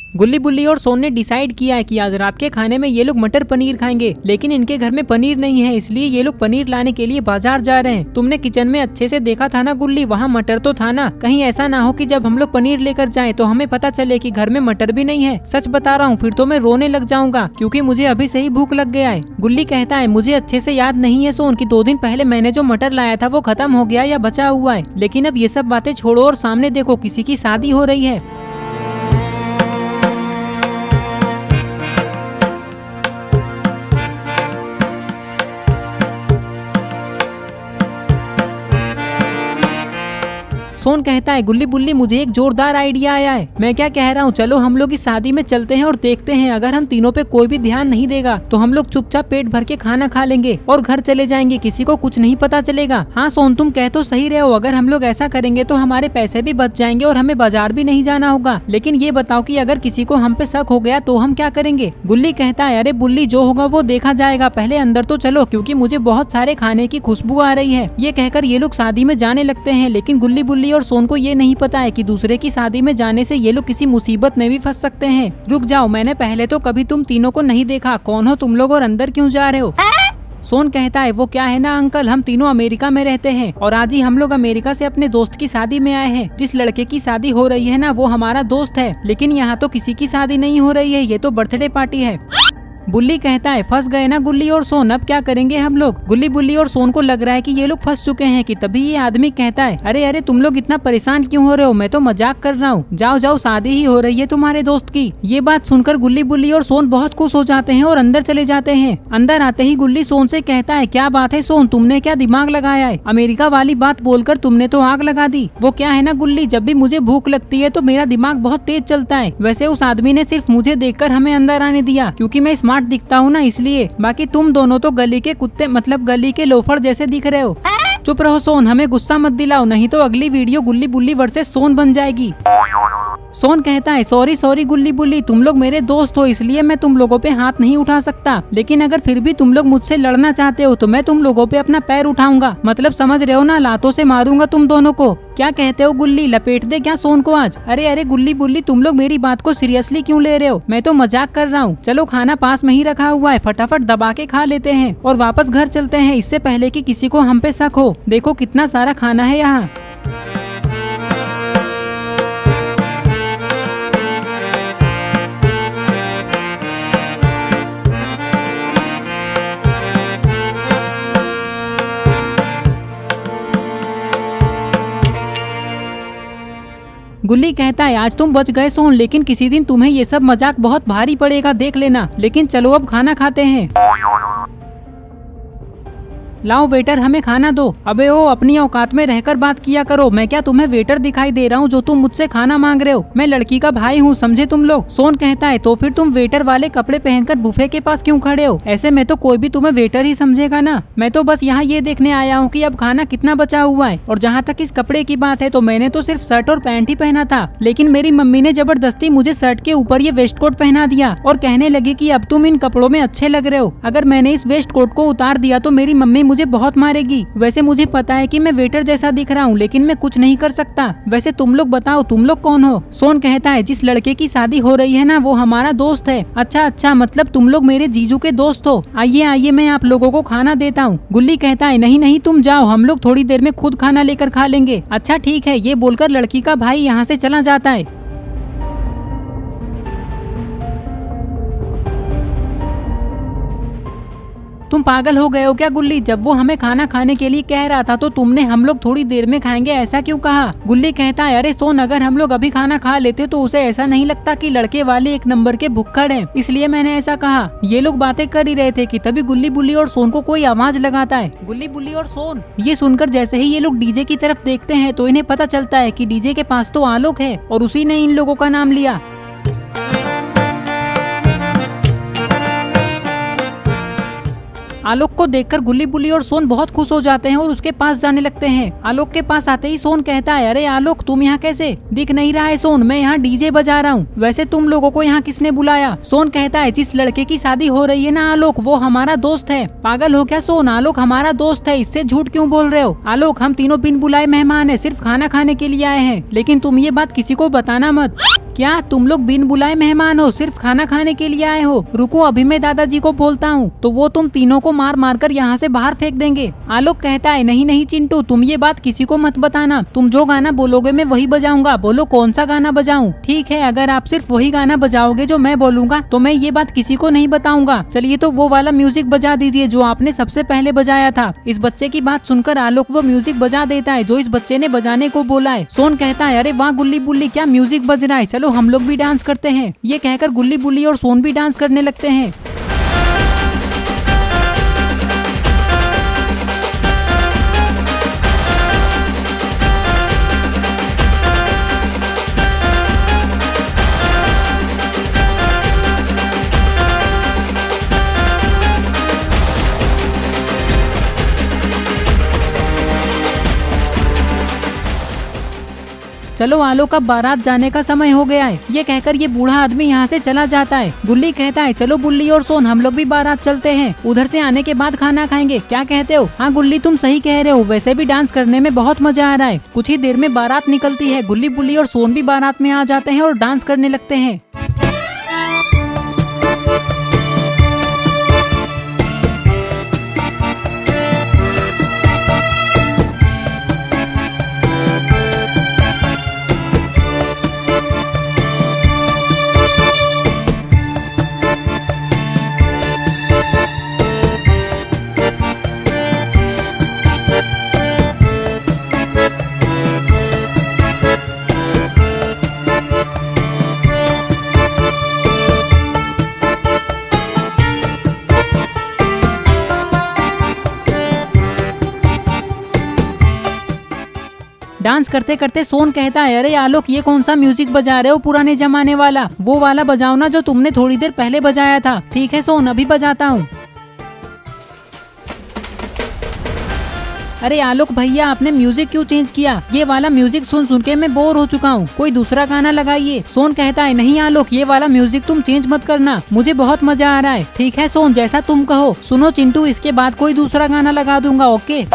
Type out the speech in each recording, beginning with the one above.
गुल्ली बुल्ली और सोन ने डिसाइड किया है कि आज रात के खाने में ये लोग मटर पनीर खाएंगे, लेकिन इनके घर में पनीर नहीं है, इसलिए ये लोग पनीर लाने के लिए बाजार जा रहे हैं। तुमने किचन में अच्छे से देखा था ना गुल्ली, वहाँ मटर तो था ना? कहीं ऐसा ना हो कि जब हम लोग पनीर लेकर जाएं तो हमें पता चले कि घर में मटर भी नहीं है। सच बता रहा हूँ, फिर तो मैं रोने लग जाऊंगा क्योंकि मुझे अभी से ही भूख लग गया है। गुल्ली कहता है मुझे अच्छे से याद नहीं है सोन कि 2 दिन पहले मैंने जो मटर लाया था वो खत्म हो गया या बचा हुआ है। लेकिन अब ये सब बातें छोड़ो और सामने देखो, किसी की शादी हो रही है। सोन कहता है गुल्ली बुल्ली मुझे एक जोरदार आइडिया आया है। मैं क्या कह रहा हूँ, चलो हम लोग इस शादी में चलते हैं और देखते हैं, अगर हम तीनों पे कोई भी ध्यान नहीं देगा तो हम लोग चुपचाप पेट भर के खाना खा लेंगे और घर चले जाएंगे, किसी को कुछ नहीं पता चलेगा। हाँ सोन तुम कह तो सही रहे हो, अगर हम लोग ऐसा करेंगे तो हमारे पैसे भी बच जाएंगे और हमें बाजार भी नहीं जाना होगा। लेकिन ये बताओ कि अगर किसी को हम पे शक हो गया तो हम क्या करेंगे? गुल्ली कहता है अरे बुल्ली जो होगा वो देखा जाएगा, पहले अंदर तो चलो क्योंकि मुझे बहुत सारे खाने की खुशबू आ रही है। ये कहकर ये लोग शादी में जाने लगते हैं, लेकिन गुल्ली बुल्ली और सोन को ये नहीं पता है कि दूसरे की शादी में जाने से ये लोग किसी मुसीबत में भी फंस सकते हैं। रुक जाओ, मैंने पहले तो कभी तुम तीनों को नहीं देखा, कौन हो तुम लोग और अंदर क्यों जा रहे हो? सोन कहता है वो क्या है ना अंकल, हम तीनों अमेरिका में रहते हैं और आज ही हम लोग अमेरिका से अपने दोस्त की शादी में आए हैं। जिस लड़के की शादी हो रही है ना वो हमारा दोस्त है, लेकिन यहाँ तो किसी की शादी नहीं हो रही है, ये तो बर्थडे पार्टी है। बुल्ली कहता है फंस गए ना गुल्ली और सोन, अब क्या करेंगे हम लोग? गुल्ली बुल्ली और सोन को लग रहा है कि ये लोग फंस चुके हैं कि तभी ये आदमी कहता है अरे अरे तुम लोग इतना परेशान क्यों हो रहे हो, मैं तो मजाक कर रहा हूँ, जाओ जाओ शादी ही हो रही है तुम्हारे दोस्त की। ये बात सुनकर गुल्ली बुल्ली और सोन बहुत खुश हो जाते हैं और अंदर चले जाते हैं। अंदर आते ही गुल्ली सोन से कहता है क्या बात है सोन, तुमने क्या दिमाग लगाया है? अमेरिका वाली बात बोलकर तुमने तो आग लगा दी। वो क्या है ना गुल्ली, जब भी मुझे भूख लगती है तो मेरा दिमाग बहुत तेज चलता है। वैसे उस आदमी ने सिर्फ मुझे देखकर हमें अंदर आने दिया क्योंकि मैं स्मार्ट दिखता हूँ ना, इसलिए। बाकी तुम दोनों तो गली के कुत्ते मतलब गली के लोफर जैसे दिख रहे हो। चुप रहो सोन, हमें गुस्सा मत दिलाओ, नहीं तो अगली वीडियो गुल्ली बुल्ली वर्सेस सोन बन जाएगी। सोन कहता है सॉरी सॉरी गुल्ली बुल्ली, तुम लोग मेरे दोस्त हो इसलिए मैं तुम लोगों पे हाथ नहीं उठा सकता, लेकिन अगर फिर भी तुम लोग मुझसे लड़ना चाहते हो तो मैं तुम लोगों पे अपना पैर उठाऊंगा, मतलब समझ रहे हो ना, लातों से मारूंगा तुम दोनों को। क्या कहते हो गुल्ली, लपेट दे क्या सोन को आज? अरे अरे गुल्ली बुल्ली तुम लोग मेरी बात को सीरियसली क्यों ले रहे हो? मैं तो मजाक कर रहा हूँ। चलो खाना पास में ही रखा हुआ है, फटाफट दबा के खा लेते हैं और वापस घर चलते हैं, इससे पहले कि किसी को हम पे शक हो। देखो कितना सारा खाना है यहाँ। गुल्ली कहता है आज तुम बच गए सोन, लेकिन किसी दिन तुम्हें ये सब मजाक बहुत भारी पड़ेगा, देख लेना। लेकिन चलो अब खाना खाते हैं। लाओ वेटर हमें खाना दो। अबे ओ अपनी औकात में रहकर बात किया करो, मैं क्या तुम्हें वेटर दिखाई दे रहा हूँ जो तुम मुझसे खाना मांग रहे हो? मैं लड़की का भाई हूँ, समझे तुम लोग? सोन कहता है तो फिर तुम वेटर वाले कपड़े पहनकर बुफे के पास क्यों खड़े हो? ऐसे में तो कोई भी तुम्हें वेटर ही समझेगा ना। मैं तो बस यहाँ ये देखने आया हूँ कि अब खाना कितना बचा हुआ है। और जहाँ तक इस कपड़े की बात है तो मैंने तो सिर्फ शर्ट और पैंट ही पहना था, लेकिन मेरी मम्मी ने जबरदस्ती मुझे शर्ट के ऊपर ये वेस्ट कोट पहना दिया और कहने लगी कि अब तुम इन कपड़ों में अच्छे लग रहे हो। अगर मैंने इस वेस्ट कोट को उतार दिया तो मेरी मम्मी मुझे बहुत मारेगी। वैसे मुझे पता है कि मैं वेटर जैसा दिख रहा हूँ, लेकिन मैं कुछ नहीं कर सकता। वैसे तुम लोग बताओ तुम लोग कौन हो? सोन कहता है जिस लड़के की शादी हो रही है ना वो हमारा दोस्त है। अच्छा अच्छा, मतलब तुम लोग मेरे जीजू के दोस्त हो। आइए आइए मैं आप लोगों को खाना देता हूँ। गुल्ली कहता है नहीं नहीं तुम जाओ, हम लोग थोड़ी देर में खुद खाना लेकर खा लेंगे। अच्छा ठीक है, ये बोलकर लड़की का भाई यहाँ से चला जाता है। तुम पागल हो गए हो क्या गुल्ली? जब वो हमें खाना खाने के लिए कह रहा था तो तुमने हम लोग थोड़ी देर में खाएंगे ऐसा क्यों कहा? गुल्ली कहता है अरे सोन, अगर हम लोग अभी खाना खा लेते तो उसे ऐसा नहीं लगता कि लड़के वाले एक नंबर के भुक्कड़ हैं, इसलिए मैंने ऐसा कहा। ये लोग बातें कर ही रहे थे कि तभी गुल्ली बुल्ली और सोन को कोई आवाज लगाता है। गुल्ली बुल्ली और सोन ये सुनकर जैसे ही ये लोग डीजे की तरफ देखते हैं तो इन्हें पता चलता है कि डीजे के पास तो आलोक है और उसी ने इन लोगों का नाम लिया। आलोक को देखकर गुल्ली बुल्ली और सोन बहुत खुश हो जाते हैं और उसके पास जाने लगते हैं। आलोक के पास आते ही सोन कहता है अरे आलोक तुम यहाँ कैसे? दिख नहीं रहा है सोन, मैं यहाँ डीजे बजा रहा हूँ। वैसे तुम लोगों को यहाँ किसने बुलाया? सोन कहता है जिस लड़के की शादी हो रही है ना आलोक, वो हमारा दोस्त है। पागल हो क्या सोन? आलोक हमारा दोस्त है, इससे झूठ क्यों बोल रहे हो? आलोक हम तीनों बिन बुलाए मेहमान है, सिर्फ खाना खाने के लिए आए हैं, लेकिन तुम ये बात किसी को बताना मत। क्या तुम लोग बिन बुलाए मेहमान हो, सिर्फ खाना खाने के लिए आए हो? रुको अभी मैं दादाजी को बोलता हूँ, तो वो तुम तीनों को मार मार कर यहाँ से बाहर फेंक देंगे। आलोक कहता है नहीं नहीं चिंटू, तुम ये बात किसी को मत बताना, तुम जो गाना बोलोगे मैं वही बजाऊंगा। बोलो कौन सा गाना बजाऊं? ठीक है, अगर आप सिर्फ वही गाना बजाओगे जो मैं बोलूंगा तो मैं ये बात किसी को नहीं बताऊंगा। चलिए तो वो वाला म्यूजिक बजा दीजिए जो आपने सबसे पहले बजाया था। इस बच्चे की बात सुनकर आलोक वो म्यूजिक बजा देता है जो इस बच्चे ने बजाने को बोला है। सोन कहता है अरे वाह गुल्ली बुल्ली, क्या म्यूजिक बज रहा है, चलो हम लोग भी डांस करते हैं। ये कहकर गुल्ली बुल्ली और सोन भी डांस करने लगते हैं। चलो आलोक अब बारात जाने का समय हो गया है। ये कहकर ये बूढ़ा आदमी यहाँ से चला जाता है। गुल्ली कहता है चलो बुल्ली और सोन हम लोग भी बारात चलते हैं, उधर से आने के बाद खाना खाएंगे, क्या कहते हो? हाँ गुल्ली तुम सही कह रहे हो, वैसे भी डांस करने में बहुत मजा आ रहा है। कुछ ही देर में बारात निकलती है। गुल्ली बुल्ली और सोन भी बारात में आ जाते हैं और डांस करने लगते हैं। डांस करते करते सोन कहता है अरे आलोक ये कौन सा म्यूजिक बजा रहे हो, पुराने जमाने वाला, वो वाला बजाओ ना जो तुमने थोड़ी देर पहले बजाया था। ठीक है सोन अभी बजाता हूँ। अरे आलोक भैया आपने म्यूजिक क्यों चेंज किया? ये वाला म्यूजिक सुन सुन के मैं बोर हो चुका हूँ, कोई दूसरा गाना लगाइए। सोन कहता है नहीं आलोक ये वाला म्यूजिक तुम चेंज मत करना, मुझे बहुत मजा आ रहा है। ठीक है सोन जैसा तुम कहो। सुनो चिंटू इसके बाद कोई दूसरा गाना लगा दूंगा, ओके?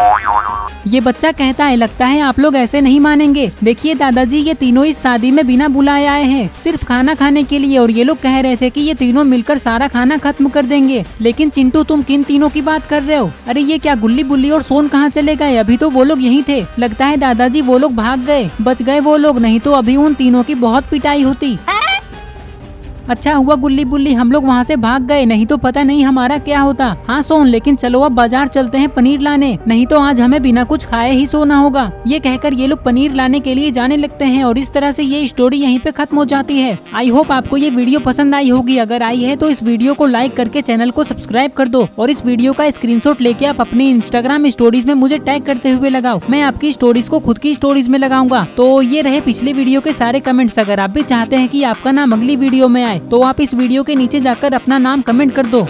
ये बच्चा कहता है लगता है आप लोग ऐसे नहीं मानेंगे। देखिए दादाजी ये तीनों इस शादी में बिना बुलाए आए हैं, सिर्फ खाना खाने के लिए, और ये लोग कह रहे थे कि ये तीनों मिलकर सारा खाना खत्म कर देंगे। लेकिन चिंटू तुम किन तीनों की बात कर रहे हो? अरे ये क्या गुल्ली बुल्ली और सोन कहाँ चले गए? अभी तो वो लोग यहीं थे। लगता है दादाजी वो लोग भाग गए, बच गए वो लोग, नहीं तो अभी उन तीनों की बहुत पिटाई होती। अच्छा हुआ गुल्ली बुल्ली हम लोग वहाँ से भाग गए, नहीं तो पता नहीं हमारा क्या होता। हाँ सोन लेकिन चलो अब बाजार चलते हैं पनीर लाने, नहीं तो आज हमें बिना कुछ खाए ही सोना होगा। ये कहकर ये लोग पनीर लाने के लिए जाने लगते हैं और इस तरह से ये स्टोरी यहीं पे खत्म हो जाती है। आई होप आपको ये वीडियो पसंद आई होगी। अगर आई है तो इस वीडियो को लाइक करके चैनल को सब्सक्राइब कर दो और इस वीडियो का स्क्रीनशॉट लेके आप अपनी इंस्टाग्राम स्टोरीज में मुझे टैग करते हुए लगाओ। मैं आपकी स्टोरीज को खुद की स्टोरीज में लगाऊंगा। तो ये रहे पिछली वीडियो के सारे कमेंट्स। अगर आप भी चाहते हैं कि आपका नाम अगली वीडियो में आए तो आप इस वीडियो के नीचे जाकर अपना नाम कमेंट कर दो।